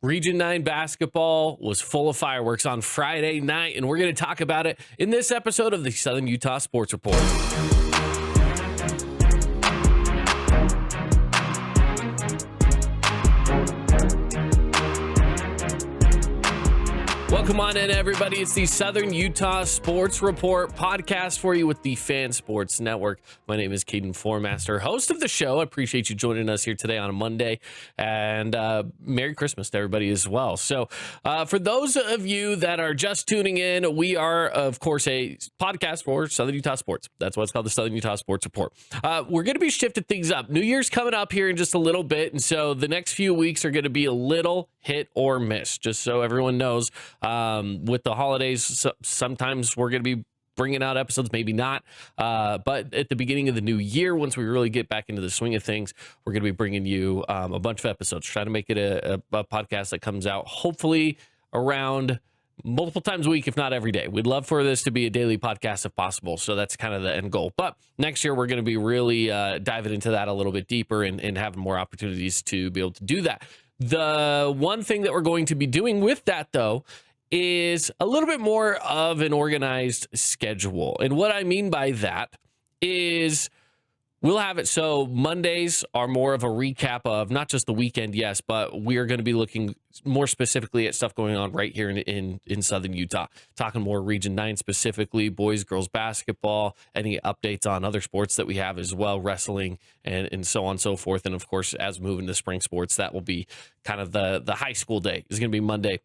Region 9 basketball was full of fireworks on Friday night, and we're going to talk about it in this episode of the Southern Utah Sports Report. Welcome on in, everybody. It's the Southern Utah Sports Report podcast for you with the Fan Sports Network. My name is Caden Formaster, host of the show. I appreciate you joining us here today on a Monday, and Merry Christmas to everybody as well. So for those of you that are just tuning in, we are, of course, a podcast for Southern Utah Sports. That's why it's called the Southern Utah Sports Report. We're going to be shifting things up. New Year's coming up here in just a little bit, and so the next few weeks are going to be a little hit or miss, just so everyone knows. With the holidays, sometimes we're going to be bringing out episodes, maybe not. But at the beginning of the new year, once we really get back into the swing of things, we're going to be bringing you a bunch of episodes. Try to make it a podcast that comes out hopefully around multiple times a week, if not every day. We'd love for this to be a daily podcast if possible. So that's kind of the end goal. But next year, we're going to be really diving into that a little bit deeper and having more opportunities to be able to do that. The one thing that we're going to be doing with that, though, is a little bit more of an organized schedule. And what I mean by that is we'll have it so Mondays are more of a recap of not just the weekend, yes, but we are going to be looking more specifically at stuff going on right here in Southern Utah, talking more Region 9 specifically, boys, girls basketball, any updates on other sports that we have as well, wrestling and so on and so forth. And of course, as we move into spring sports, that will be kind of the high school day is going to be Monday.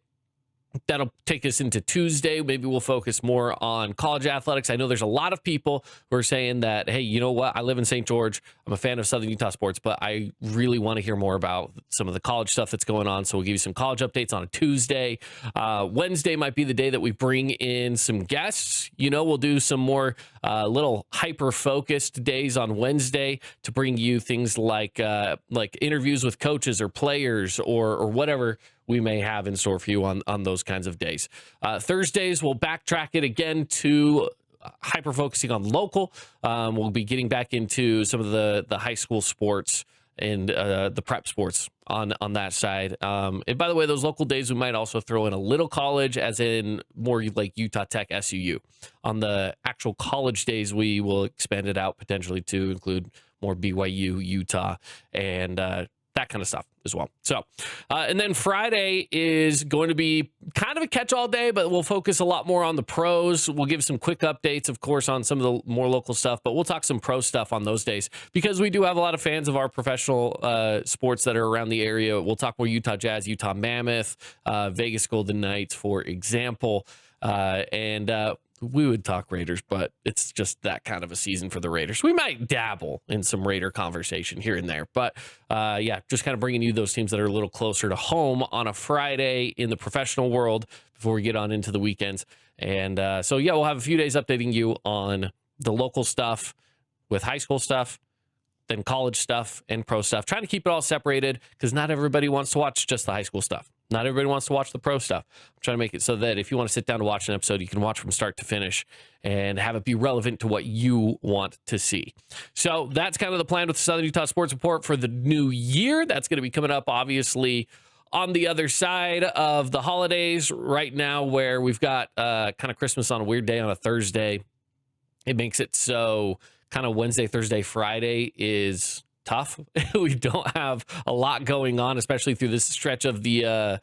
That'll take us into Tuesday. Maybe we'll focus more on college athletics. I know there's a lot of people who are saying that, hey, you know what? I live in St. George. I'm a fan of Southern Utah sports, but I really want to hear more about some of the college stuff that's going on. So we'll give you some college updates on a Tuesday. Wednesday might be the day that we bring in some guests. You know, we'll do some more little hyper-focused days on Wednesday to bring you things like interviews with coaches or players or whatever we may have in store for you on those kinds of days. Thursdays, we'll backtrack it again to hyper-focusing on local. We'll be getting back into some of the high school sports and the prep sports on that side. And by the way, those local days, we might also throw in a little college, as in more like Utah Tech, SUU. On the actual college days, we will expand it out potentially to include more BYU, Utah, and that kind of stuff as well. So, and then Friday is going to be kind of a catch-all day, but we'll focus a lot more on the pros. We'll give some quick updates, of course, on some of the more local stuff, but we'll talk some pro stuff on those days because we do have a lot of fans of our professional sports that are around the area. We'll talk more Utah Jazz, Utah Mammoth, Vegas Golden Knights, for example, and we would talk Raiders, but it's just that kind of a season for the Raiders. We might dabble in some Raider conversation here and there, but yeah, just kind of bringing you those teams that are a little closer to home on a Friday in the professional world before we get on into the weekends. And so, yeah, we'll have a few days updating you on the local stuff with high school stuff, then college stuff and pro stuff, trying to keep it all separated because not everybody wants to watch just the high school stuff. Not everybody wants to watch the pro stuff. I'm trying to make it so that if you want to sit down to watch an episode, you can watch from start to finish and have it be relevant to what you want to see. So that's kind of the plan with the Southern Utah Sports Report for the new year. That's going to be coming up, obviously, on the other side of the holidays right now, where we've got kind of Christmas on a weird day on a Thursday. It makes it so kind of Wednesday, Thursday, Friday is tough. We don't have a lot going on, especially through this stretch of the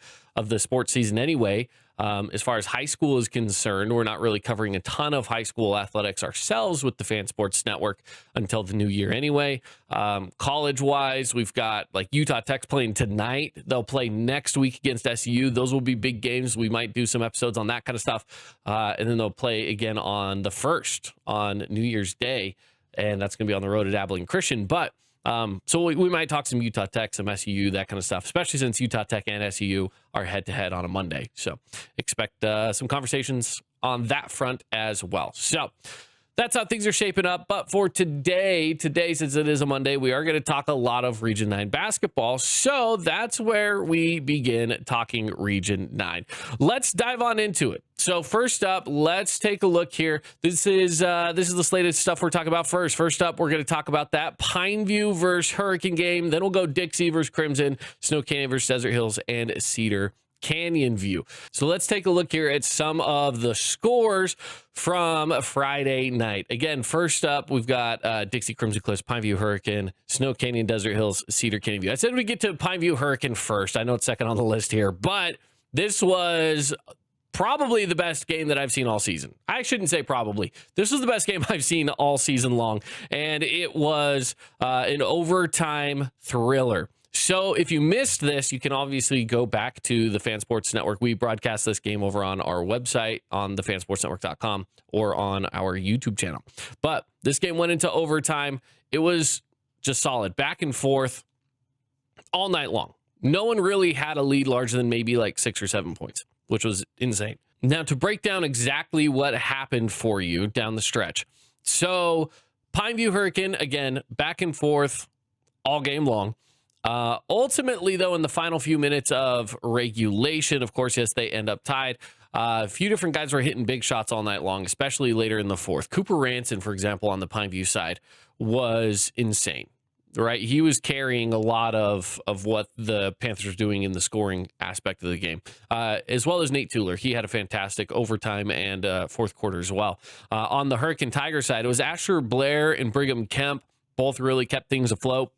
sports season anyway. As far as high school is concerned, we're not really covering a ton of high school athletics ourselves with the Fan Sports Network until the new year anyway. College-wise, we've got like Utah Tech playing tonight. They'll play next week against SU. Those will be big games. We might do some episodes on that kind of stuff. And then they'll play again on the 1st on New Year's Day. And that's going to be on the road at Abilene Christian. But so we might talk some Utah Tech, some SEU, that kind of stuff, especially since Utah Tech and SEU are head-to-head on a Monday. So expect some conversations on that front as well. So that's how things are shaping up. But for today, since it is a Monday, we are going to talk a lot of Region 9 basketball. So that's where we begin talking Region 9. Let's dive on into it. So first up, let's take a look here. This is the slated stuff we're talking about first. First up, we're going to talk about that Pineview versus Hurricane game. Then we'll go Dixie versus Crimson, Snow Canyon versus Desert Hills, and Cedar Canyon View. So let's take a look here at some of the scores from Friday night. Again, first up, we've got Dixie, Crimson Cliffs, Pineview Hurricane, Snow Canyon, Desert Hills, Cedar Canyon View. I said we get to Pineview Hurricane first. I know it's second on the list here, but this was probably the best game that I've seen all season. I shouldn't say probably. This was the best game I've seen all season long, and it was an overtime thriller. So if you missed this, you can obviously go back to the Fan Sports Network. We broadcast this game over on our website on thefansportsnetwork.com or on our YouTube channel. But this game went into overtime. It was just solid, back and forth all night long. No one really had a lead larger than maybe like 6 or 7 points, which was insane. Now, to break down exactly what happened for you down the stretch. So Pineview Hurricane, again, back and forth all game long. Ultimately, though, in the final few minutes of regulation, of course, yes, they end up tied. A few different guys were hitting big shots all night long, especially later in the fourth. Cooper Ranson, for example, on the Pineview side, was insane, right? He was carrying a lot of what the Panthers were doing in the scoring aspect of the game, as well as Nate Tueller. He had a fantastic overtime and fourth quarter as well. On the Hurricane Tiger side, it was Asher Blair and Brigham Kemp. Both really kept things afloat.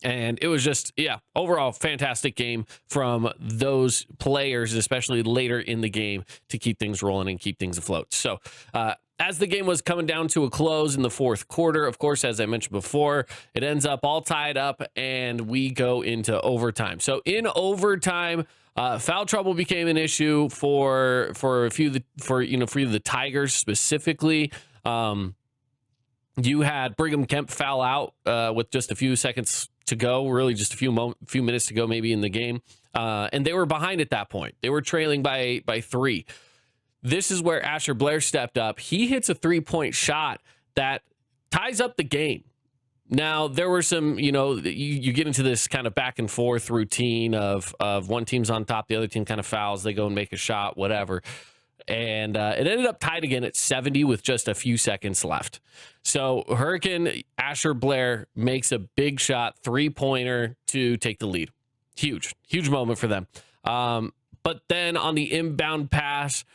And it was just, overall fantastic game from those players, especially later in the game, to keep things rolling and keep things afloat. So as the game was coming down to a close in the fourth quarter, of course, as I mentioned before, it ends up all tied up and we go into overtime. So in overtime, foul trouble became an issue for a few of the Tigers specifically. You had Brigham Kemp foul out with just a few seconds to go, really just a few minutes to go maybe in the game. And they were behind at that point. They were trailing by 3. This is where Asher Blair stepped up. He hits a 3-point shot that ties up the game. Now, there were some, you get into this kind of back and forth routine of one team's on top, the other team kind of fouls, they go and make a shot, whatever. And it ended up tied again at 70 with just a few seconds left. So Hurricane Asher Blair makes a big shot, 3-pointer to take the lead. Huge moment for them. But then on the inbound pass,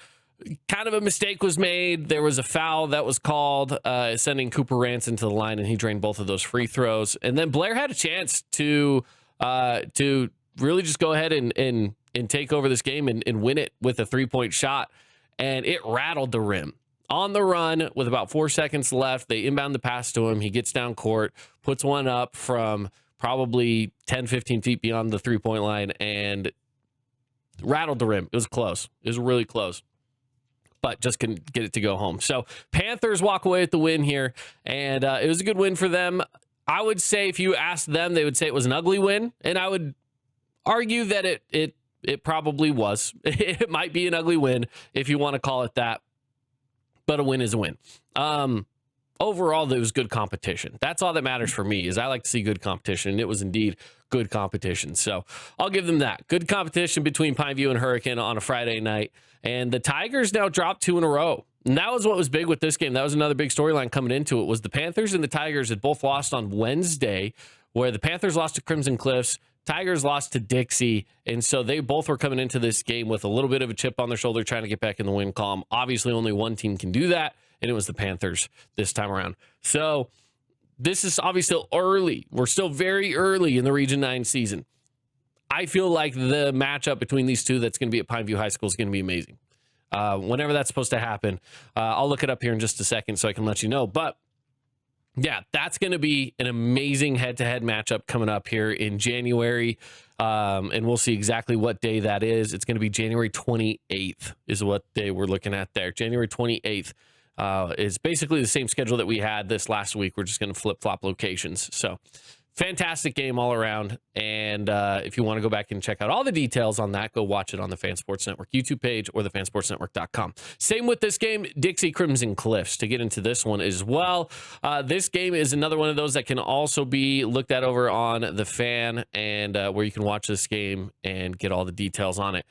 kind of a mistake was made. There was a foul that was called, sending Cooper Ranson to the line, and he drained both of those free throws. And then Blair had a chance to really just go ahead and take over this game and win it with a 3-point shot. And it rattled the rim. On the run, with about 4 seconds left, they inbound the pass to him. He gets down court, puts one up from probably 10, 15 feet beyond the 3-point line, and rattled the rim. It was close. It was really close, but just couldn't get it to go home. So Panthers walk away with the win here, and it was a good win for them. I would say if you asked them, they would say it was an ugly win, and I would argue that it probably was. It might be an ugly win if you want to call it that, but a win is a win. Overall, it was good competition. That's all that matters for me, is I like to see good competition, and it was indeed good competition. So I'll give them that. Good competition between Pineview and Hurricane on a Friday night, and the Tigers now dropped 2 in a row. And that was what was big with this game. That was another big storyline coming into it, was the Panthers and the Tigers had both lost on Wednesday, where the Panthers lost to Crimson Cliffs, Tigers lost to Dixie, and so they both were coming into this game with a little bit of a chip on their shoulder, trying to get back in the win column. Obviously, only one team can do that, and it was the Panthers this time around. So this is obviously still early. We're still very early in the Region 9 season. I feel like the matchup between these two that's going to be at Pineview High School is going to be amazing. Whenever that's supposed to happen, I'll look it up here in just a second so I can let you know. But yeah, that's going to be an amazing head-to-head matchup coming up here in January, and we'll see exactly what day that is. It's going to be January 28th is what they were looking at there. January 28th is basically the same schedule that we had this last week. We're just going to flip-flop locations. So fantastic game all around. And if you want to go back and check out all the details on that, go watch it on the Fan Sports Network YouTube page or the fansportsnetwork.com. Same with this game, Dixie Crimson Cliffs, to get into this one as well. This game is another one of those that can also be looked at over on the Fan, and where you can watch this game and get all the details on it.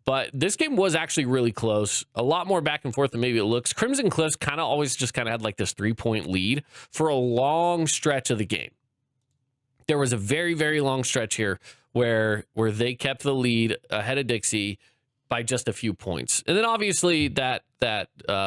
But this game was actually really close, a lot more back and forth than maybe it looks. Crimson Cliffs kind of always just kind of had like this 3-point lead for a long stretch of the game. There was a very, very long stretch here where they kept the lead ahead of Dixie by just a few points. And then obviously that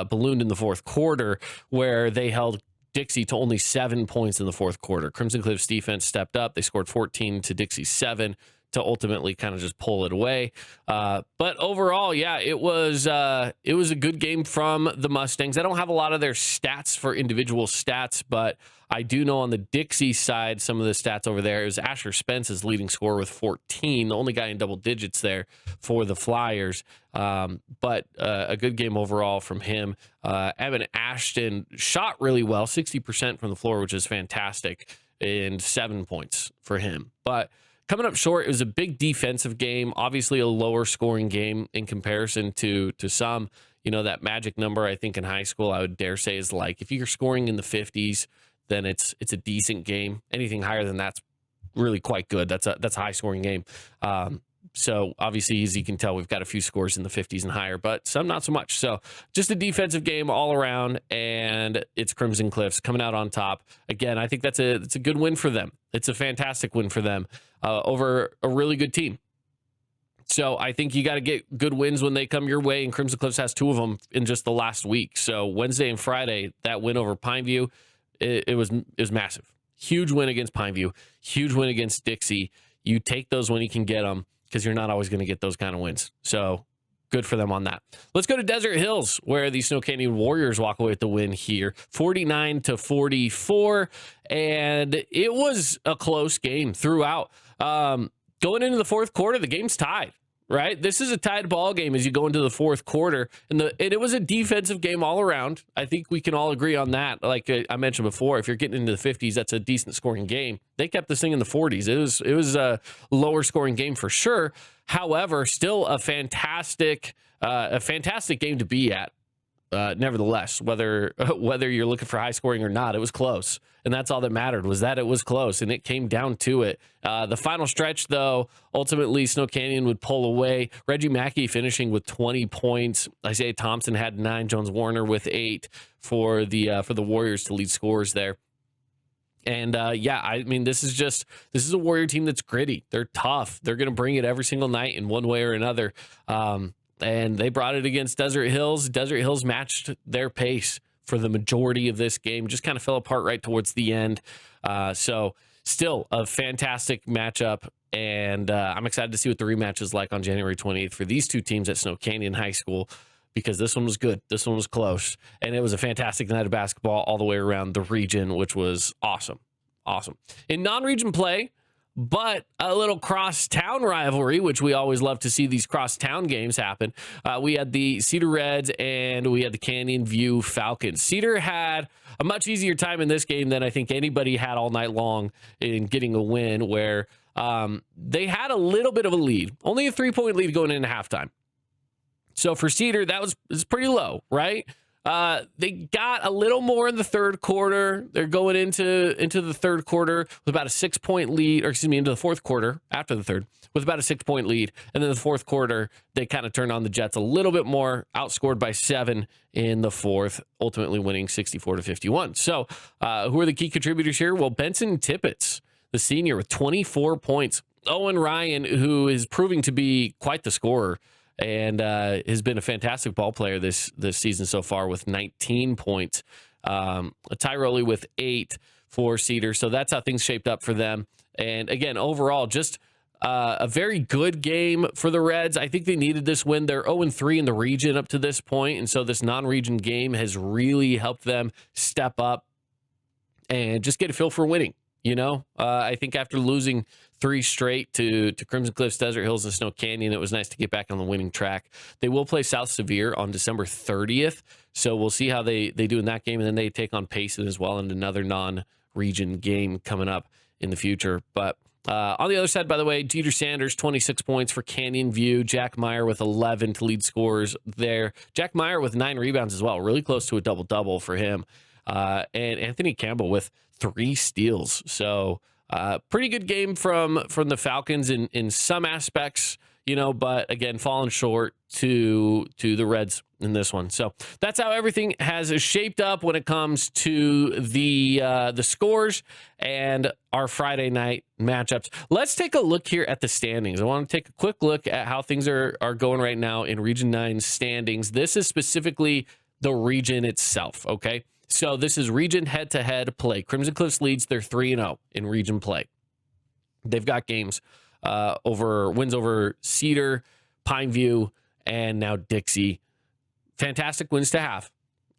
ballooned in the fourth quarter where they held Dixie to only 7 points in the fourth quarter. Crimson Cliffs defense stepped up. They scored 14 to Dixie's 7 to ultimately kind of just pull it away. But overall, yeah, it was a good game from the Mustangs. I don't have a lot of their stats for individual stats, but I do know on the Dixie side, some of the stats over there, it was Asher Spence's leading scorer with 14, the only guy in double digits there for the Flyers. But a good game overall from him. Evan Ashton shot really well, 60% from the floor, which is fantastic, and 7 points for him. But coming up short, it was a big defensive game, obviously a lower scoring game in comparison to some. You know, that magic number, I think in high school, I would dare say is like, if you're scoring in the 50s, then it's a decent game. Anything higher than that's really quite good. That's a high scoring game. So obviously, as you can tell, we've got a few scores in the 50s and higher, but some not so much. So just a defensive game all around, and it's Crimson Cliffs coming out on top. Again, I think it's a good win for them. It's a fantastic win for them over a really good team. So I think you got to get good wins when they come your way, and Crimson Cliffs has 2 of them in just the last week. So Wednesday and Friday, that win over Pineview, it was massive. Huge win against Pineview, huge win against Dixie. You take those when you can get them, because you're not always going to get those kind of wins. So good for them on that. Let's go to Desert Hills, where the Snow Canyon Warriors walk away with the win here, 49-44. And it was a close game throughout. Going into the fourth quarter, the game's tied, right? This is a tied ball game as you go into the fourth quarter. And it was a defensive game all around. I think we can all agree on that. Like I mentioned before, if you're getting into the 50s, that's a decent scoring game. They kept this thing in the 40s. It was a lower scoring game for sure. However, still a fantastic game to be at. Nevertheless, whether you're looking for high scoring or not, it was close. And that's all that mattered, was that it was close, and it came down to it. The final stretch, though, ultimately Snow Canyon would pull away. Reggie Mackey finishing with 20 points. Isaiah Thompson had 9. Jones Warner with 8 for the Warriors to lead scorers there. And yeah, I mean, this is a Warrior team that's gritty. They're tough. They're going to bring it every single night in one way or another. And they brought it against Desert Hills. Desert Hills matched their pace for the majority of this game. Just kind of fell apart right towards the end. So still a fantastic matchup. And I'm excited to see what the rematch is like on January 28th for these two teams at Snow Canyon High School, because this one was good. This one was close. And it was a fantastic night of basketball all the way around the region, which was awesome. Awesome. In non-region play, but a little cross-town rivalry, which we always love to see these cross-town games happen. We had the Cedar Reds and we had the Canyon View Falcons. Cedar had a much easier time in this game than I think anybody had all night long in getting a win, where they had a little bit of a lead, only a 3-point lead going into halftime. So for Cedar, that was pretty low, right? They got a little more in the third quarter. They're going into the third quarter with about a 6-point lead, or excuse me, into the fourth quarter after the third with about a 6-point lead. And then the fourth quarter, they kind of turned on the Jets a little bit more, outscored by 7 in the fourth, ultimately winning 64-51. So who are the key contributors here? Well, Benson Tippett, the senior, with 24 points. Owen Ryan, who is proving to be quite the scorer, and has been a fantastic ball player this season so far with 19 points. Tyroli with 8 for Cedar. So that's how things shaped up for them. And again, overall, just a very good game for the Reds. I think they needed this win. They're 0-3 in the region up to this point, and so this non-region game has really helped them step up and just get a feel for winning. You know, I think after losing 3 straight to Crimson Cliffs, Desert Hills, and Snow Canyon, it was nice to get back on the winning track. They will play South Sevier on December 30th, so we'll see how they do in that game, and then they take on Payson as well in another non-region game coming up in the future. But on the other side, by the way, Jeter Sanders, 26 points for Canyon View. Jack Meyer with 11 to lead scorers there. Jack Meyer with 9 rebounds as well, really close to a double-double for him. And Anthony Campbell with 3 steals. So pretty good game from the Falcons in some aspects, but again, falling short to the Reds in this one. So that's how everything has shaped up when it comes to the scores and our Friday night matchups. Let's take a look here at the standings. I want to take a quick look at how things are going right now in Region 9 standings. This is specifically the region itself, okay? So this is region head-to-head play. Crimson Cliffs leads. They're 3-0 in region play. They've got games wins over Cedar, Pineview, and now Dixie. Fantastic wins to have.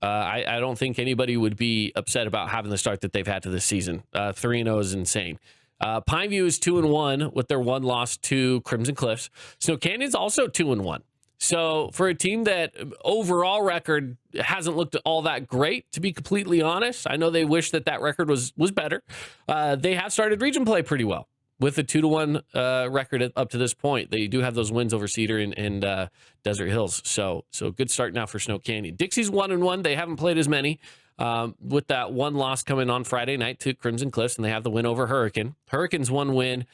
I don't think anybody would be upset about having the start that they've had to this season. 3-0 is insane. Pineview is 2-1 with their one loss to Crimson Cliffs. Snow Canyon's also 2-1. So for a team that overall record hasn't looked all that great, to be completely honest, I know they wish that record was better. They have started region play pretty well with a 2-1 record up to this point. They do have those wins over Cedar and Desert Hills. So good start now for Snow Canyon. Dixie's 1-1. They haven't played as many with that one loss coming on Friday night to Crimson Cliffs, and they have the win over Hurricane. Hurricane's one win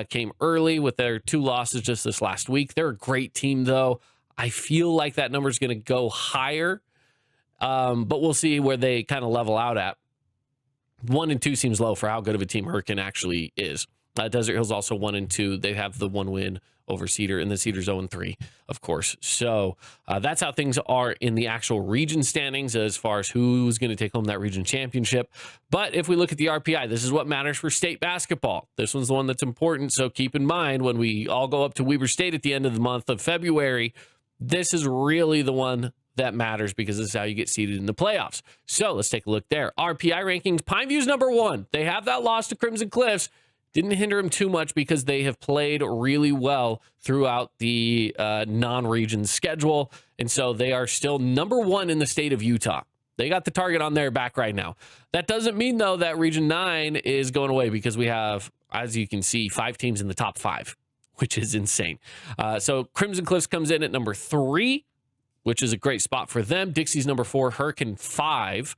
came early with their 2 losses just this last week. They're a great team, though. I feel like that number is going to go higher, but we'll see where they kind of level out at. 1 and 2 seems low for how good of a team Hurricane actually is. Desert Hills also 1 and 2. They have the 1 win over Cedar, and the Cedar's 0-3, of course. So that's how things are in the actual region standings as far as who's going to take home that region championship. But if we look at the RPI, this is what matters for state basketball. This one's the one that's important. So keep in mind when we all go up to Weber State at the end of the month of February, this is really the one that matters because this is how you get seeded in the playoffs. So let's take a look there. RPI rankings, Pineview's number 1. They have that loss to Crimson Cliffs. Didn't hinder them too much because they have played really well throughout the non-region schedule. And so they are still number 1 in the state of Utah. They got the target on their back right now. That doesn't mean, though, that Region 9 is going away because we have, as you can see, 5 teams in the top 5, which is insane. So Crimson Cliffs comes in at number 3, which is a great spot for them. Dixie's number 4, Hurricane 5.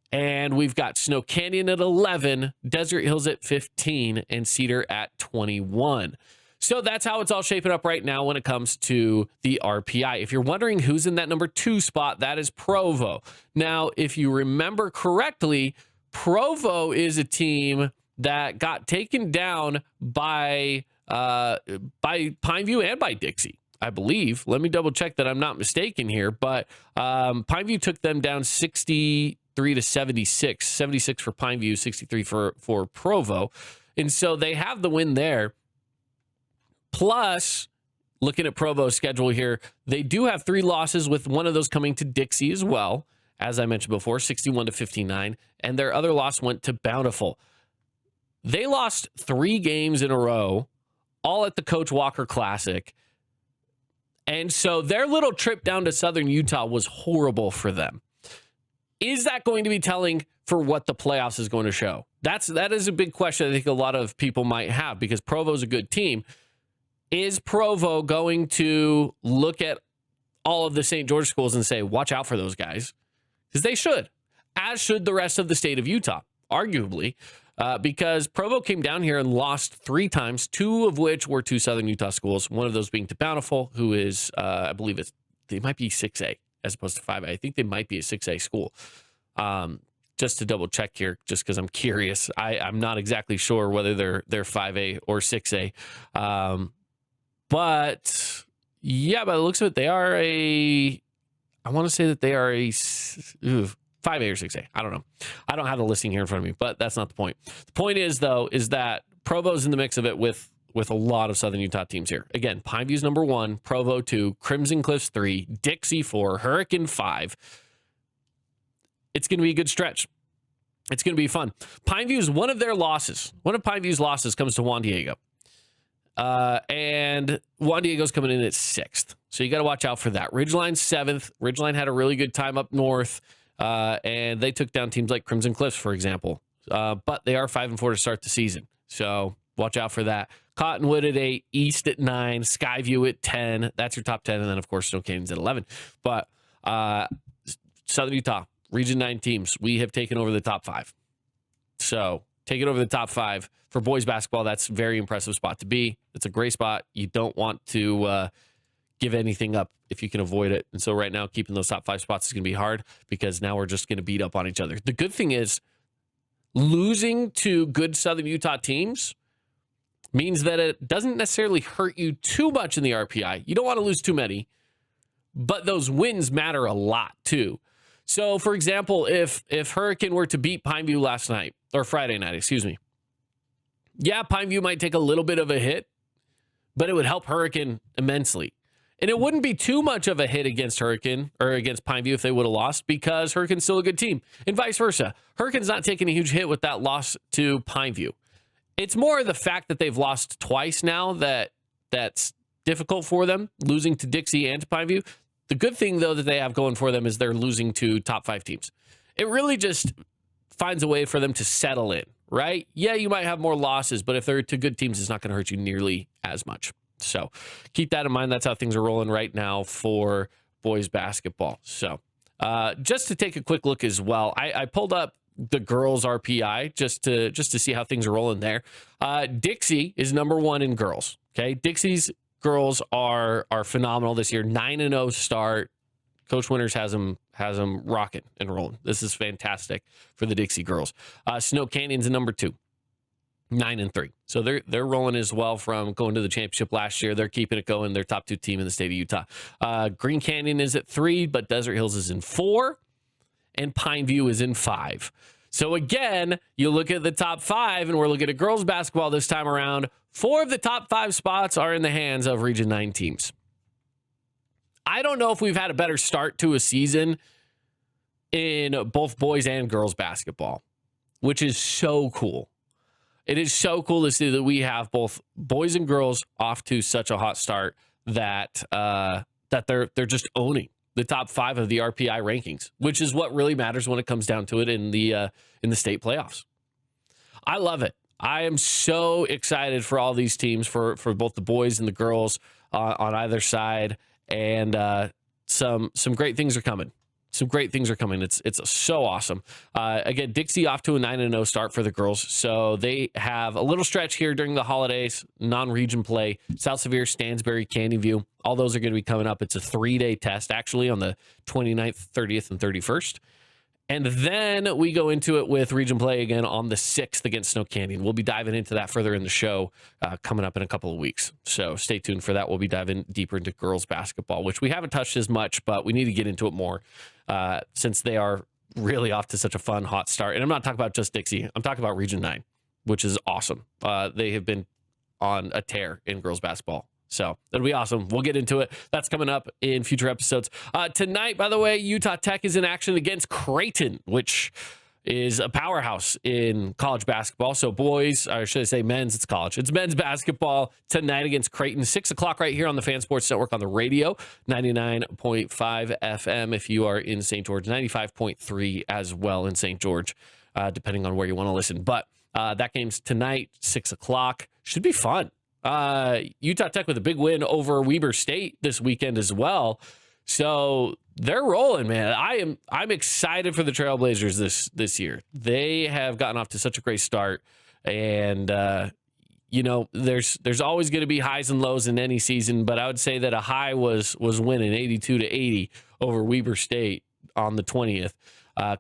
And we've got Snow Canyon at 11, Desert Hills at 15, and Cedar at 21. So that's how it's all shaping up right now when it comes to the RPI. If you're wondering who's in that number 2 spot, that is Provo. Now, if you remember correctly, Provo is a team that got taken down by Pineview and by Dixie, I believe. Let me double check that I'm not mistaken here, but Pineview took them down 63 to 76. 76 for Pineview, 63 for Provo. And so they have the win there. Plus, looking at Provo's schedule here, they do have 3 losses with one of those coming to Dixie as well, as I mentioned before, 61 to 59. And their other loss went to Bountiful. They lost 3 games in a row, all at the Coach Walker Classic. And so their little trip down to Southern Utah was horrible for them. Is that going to be telling for what the playoffs is going to show? That is a big question I think a lot of people might have because Provo's a good team. Is Provo going to look at all of the St. George schools and say, watch out for those guys? Because they should, as should the rest of the state of Utah, arguably, because Provo came down here and lost 3 times, 2 of which were to Southern Utah schools, one of those being to Bountiful, who is, I believe they might be 6A as opposed to 5A. I think they might be a 6A school. Just to double check here, just because I'm curious. I'm not exactly sure whether they're 5A or 6A. But yeah, by the looks of it, they are I want to say that they are a 5A or 6A. I don't know. I don't have the listing here in front of me, but that's not the point. The point is, though, is that Provo's in the mix of it with a lot of Southern Utah teams here. Again, Pineview's number 1, Provo 2, Crimson Cliffs 3, Dixie 4, Hurricane 5. It's going to be a good stretch. It's going to be fun. Pineview's one of Pineview's losses comes to Juan Diego. And Juan Diego's coming in at 6th. So you got to watch out for that. Ridgeline's 7th. Ridgeline had a really good time up north. And they took down teams like Crimson Cliffs, for example. But they are 5-4 to start the season. So watch out for that. Cottonwood at 8, East at 9, Skyview at 10. That's your top 10. And then, of course, Snow Canyon's at 11. But Southern Utah, Region 9 teams, we have taken over the top 5. So taking over the top 5 for boys basketball, that's a very impressive spot to be. It's a great spot. You don't want to give anything up if you can avoid it. And so right now, keeping those top 5 spots is going to be hard because now we're just going to beat up on each other. The good thing is losing to good Southern Utah teams means that it doesn't necessarily hurt you too much in the RPI. You don't want to lose too many, but those wins matter a lot too. So, for example, if Hurricane were to beat Pineview last night, or Friday night, excuse me, yeah, Pineview might take a little bit of a hit, but it would help Hurricane immensely. And it wouldn't be too much of a hit against Hurricane or against Pineview if they would have lost because Hurricane's still a good team. And vice versa. Hurricane's not taking a huge hit with that loss to Pineview. It's more the fact that they've lost twice now that's difficult for them, losing to Dixie and to Pineview. The good thing, though, that they have going for them is they're losing to top 5 teams. It really just finds a way for them to settle in, right? Yeah, you might have more losses, but if they're to good teams, it's not going to hurt you nearly as much. So keep that in mind. That's how things are rolling right now for boys basketball. So just to take a quick look as well, I pulled up the girls RPI just to see how things are rolling there. Dixie is number 1 in girls. Okay, Dixie's girls are phenomenal this year. 9-0 start. Coach Winters has them rocking and rolling. This is fantastic for the Dixie girls. Snow Canyon's number 2. 9-3. So they're rolling as well from going to the championship last year. They're keeping it going. They're top 2 team in the state of Utah. Green Canyon is at 3, but Desert Hills is in 4, and Pineview is in 5. So again, you look at the top 5, and we're looking at girls basketball this time around. 4 of the top 5 spots are in the hands of Region 9 teams. I don't know if we've had a better start to a season in both boys and girls basketball, which is so cool. It is so cool to see that we have both boys and girls off to such a hot start that they're just owning the top 5 of the RPI rankings, which is what really matters when it comes down to it in the state playoffs. I love it. I am so excited for all these teams, for both the boys and the girls on either side, and some great things are coming. Some great things are coming. It's so awesome. Again, Dixie off to a 9-0 start for the girls. So they have a little stretch here during the holidays, non-region play. South Sevier, Stansbury, Canyon View. All those are going to be coming up. It's a 3-day test, actually, on the 29th, 30th, and 31st. And then we go into it with region play again on the 6th against Snow Canyon. We'll be diving into that further in the show coming up in a couple of weeks. So stay tuned for that. We'll be diving deeper into girls basketball, which we haven't touched as much, but we need to get into it more since they are really off to such a fun, hot start. And I'm not talking about just Dixie. I'm talking about Region 9, which is awesome. They have been on a tear in girls basketball. So that'll be awesome. We'll get into it. That's coming up in future episodes. Tonight, by the way, Utah Tech is in action against Creighton, which is a powerhouse in college basketball. So boys, or should I say men's, it's college. It's men's basketball tonight against Creighton. 6 o'clock right here on the Fan Sports Network on the radio. 99.5 FM if you are in St. George. 95.3 as well in St. George, depending on where you want to listen. But that game's tonight, 6 o'clock. Should be fun. Utah Tech with a big win over Weber State this weekend as well. So they're rolling, man. I'm excited for the Trailblazers this year. They have gotten off to such a great start, and there's always going to be highs and lows in any season. But I would say that a high was winning 82-80 over Weber State on the 20th.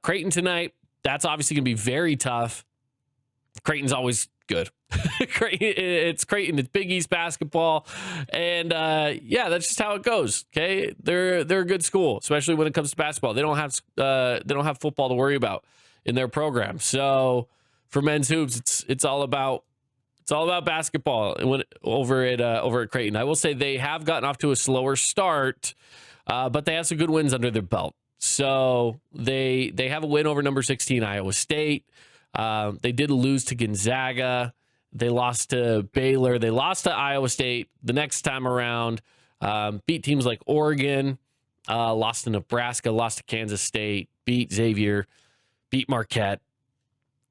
Creighton tonight. That's obviously going to be very tough. Creighton's always good. It's Creighton. It's Big East basketball, and that's just how it goes. Okay, they're a good school, especially when it comes to basketball. They don't have football to worry about in their program. So for men's hoops, it's all about basketball. Over at Creighton, I will say they have gotten off to a slower start, but they have some good wins under their belt. So they have a win over number 16 Iowa State. They did lose to Gonzaga. They lost to Baylor. They lost to Iowa State the next time around. Beat teams like Oregon, lost to Nebraska, lost to Kansas State, beat Xavier, beat Marquette.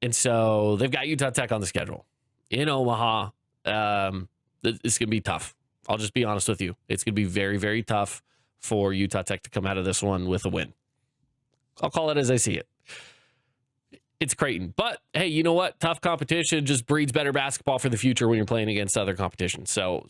And so they've got Utah Tech on the schedule. in Omaha. It's going to be tough. I'll just be honest with you. It's going to be very, very tough for Utah Tech to come out of this one with a win. I'll call it as I see it. It's Creighton. But, hey, you know what? Tough competition just breeds better basketball for the future when you're playing against other competition. So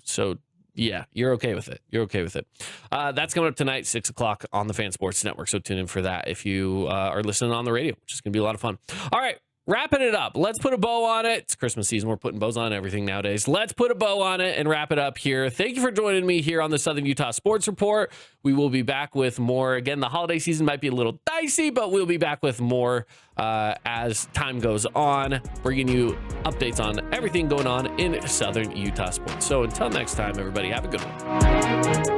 yeah, you're okay with it. You're okay with it. That's coming up tonight, 6 o'clock on the Fan Sports Network. So tune in for that if you are listening on the radio, which is going to be a lot of fun. All right. Wrapping it up. Let's put a bow on it. It's Christmas season. We're putting bows on everything nowadays. Let's put a bow on it and wrap it up here. Thank you for joining me here on the Southern Utah Sports Report. We will be back with more. Again, the holiday season might be a little dicey, but we'll be back with more as time goes on, bringing you updates on everything going on in Southern Utah sports. So until next time, everybody, have a good one.